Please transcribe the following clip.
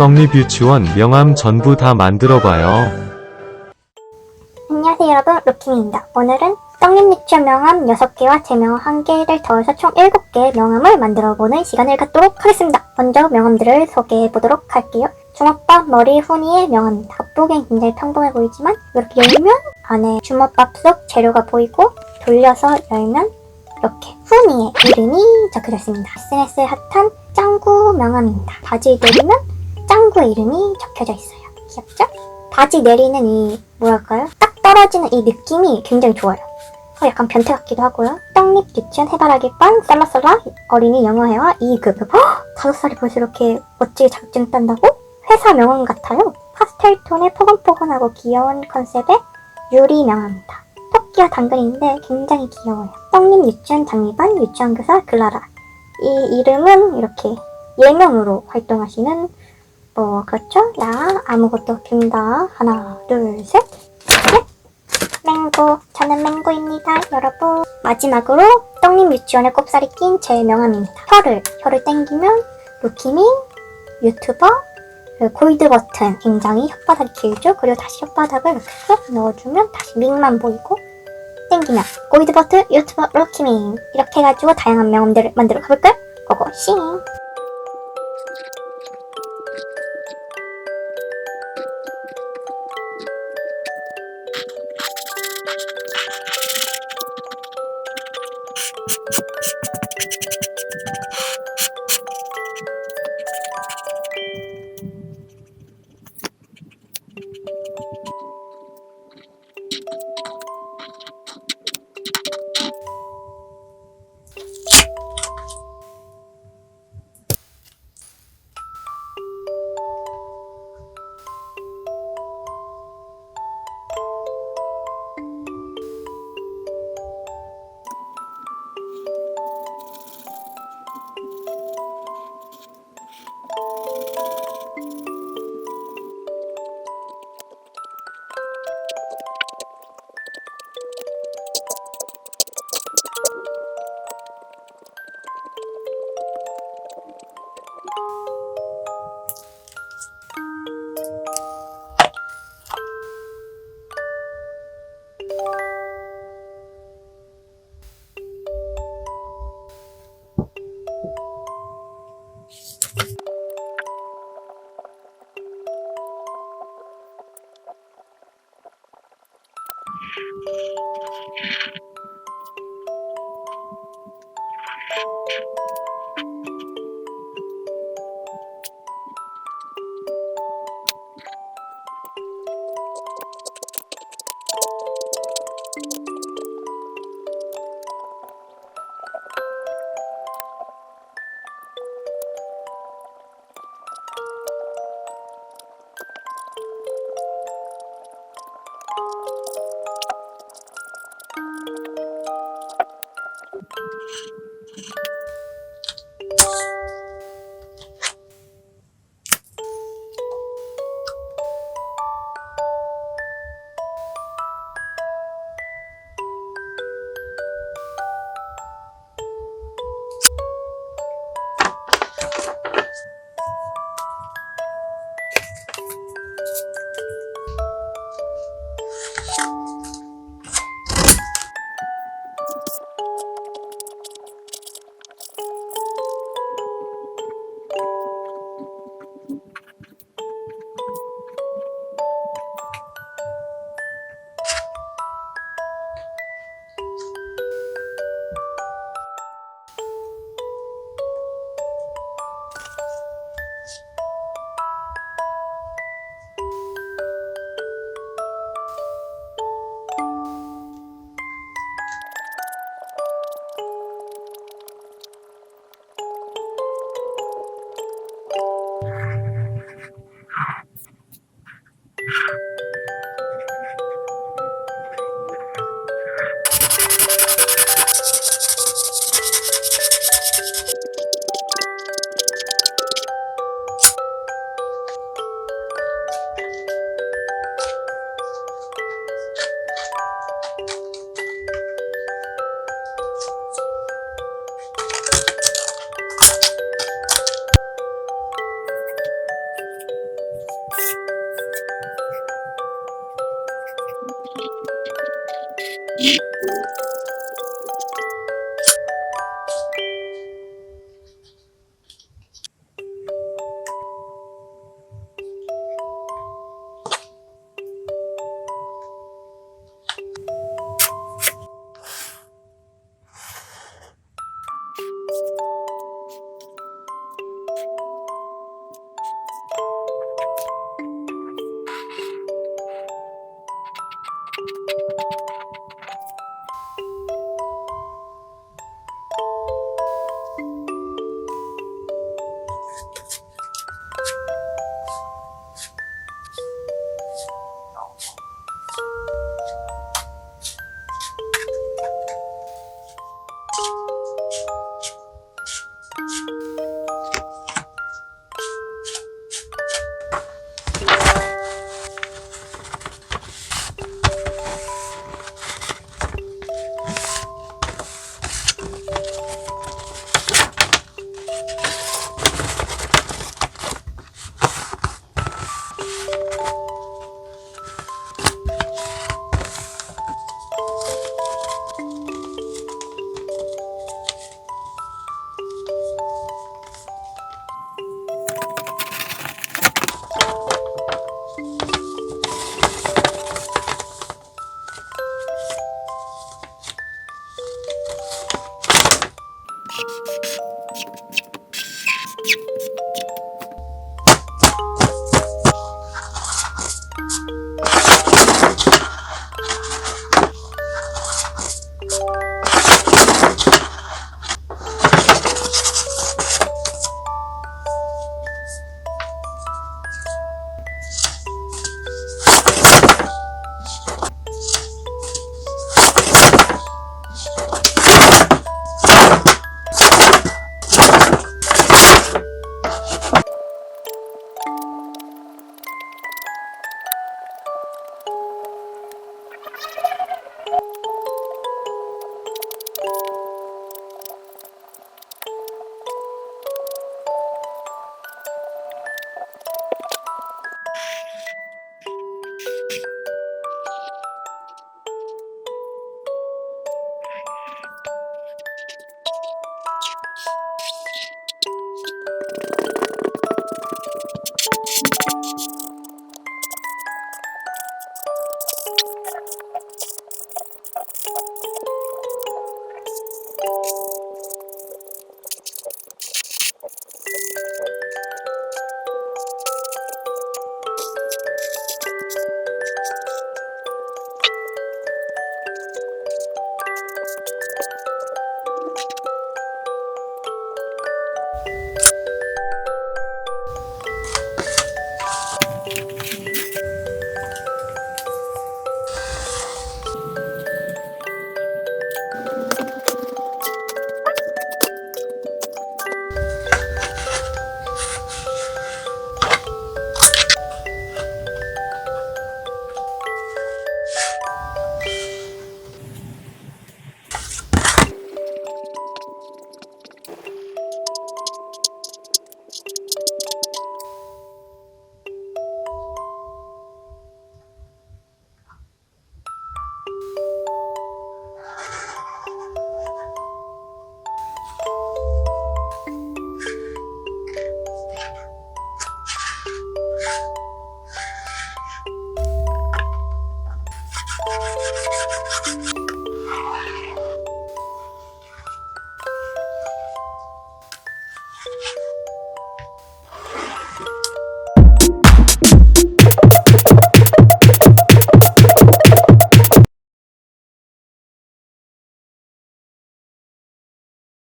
떡잎 유치원 명함 전부 다 만들어봐요. 안녕하세요 여러분, 로킹입니다. 오늘은 떡잎 유치원 명함 6개와 제 명함 1개를 더해서 총 7개의 명함을 만들어보는 시간을 갖도록 하겠습니다. 먼저 명함들을 소개해보도록 할게요. 주먹밥 머리 훈이의 명함입니다. 겉보기엔 굉장히 평범해 보이지만 이렇게 열면 안에 주먹밥 속 재료가 보이고 돌려서 열면 이렇게 훈이의 이름이 적혀져 있습니다. SNS에 핫한 짱구 명함입니다. 바지 내리면 짱구의 이름이 적혀져 있어요. 귀엽죠? 바지 내리는 이 뭐랄까요? 딱 떨어지는 이 느낌이 굉장히 좋아요. 약간 변태 같기도 하고요. 떡잎 유치원 해바라기 빵 썰라썰라 어린이 영어회화 2급. 5살이 벌써 이렇게 멋지게 자격증 딴다고? 회사 명함 같아요. 파스텔 톤의 포근포근하고 귀여운 컨셉의 유리 명함입니다. 토끼와 당근인데 굉장히 귀여워요. 떡잎 유치원 장미반 유치원교사 글라라. 이 이름은 이렇게 예명으로 활동하시는 그렇죠? 야, 아무것도 없습니다. 하나, 둘, 셋. 넷. 맹구. 저는 맹구입니다, 여러분. 마지막으로 떡잎 유치원에 꼽살이 낀 제 명함입니다. 혀를 땡기면 루키밍, 유튜버, 골드 버튼. 굉장히 혓바닥이 길죠? 그리고 다시 혓바닥을 이렇게 쏙 넣어주면 다시 밍만 보이고 땡기면 골드 버튼, 유튜버, 루키밍. 이렇게 해가지고 다양한 명함들을 만들어 가볼까요? 고고싱.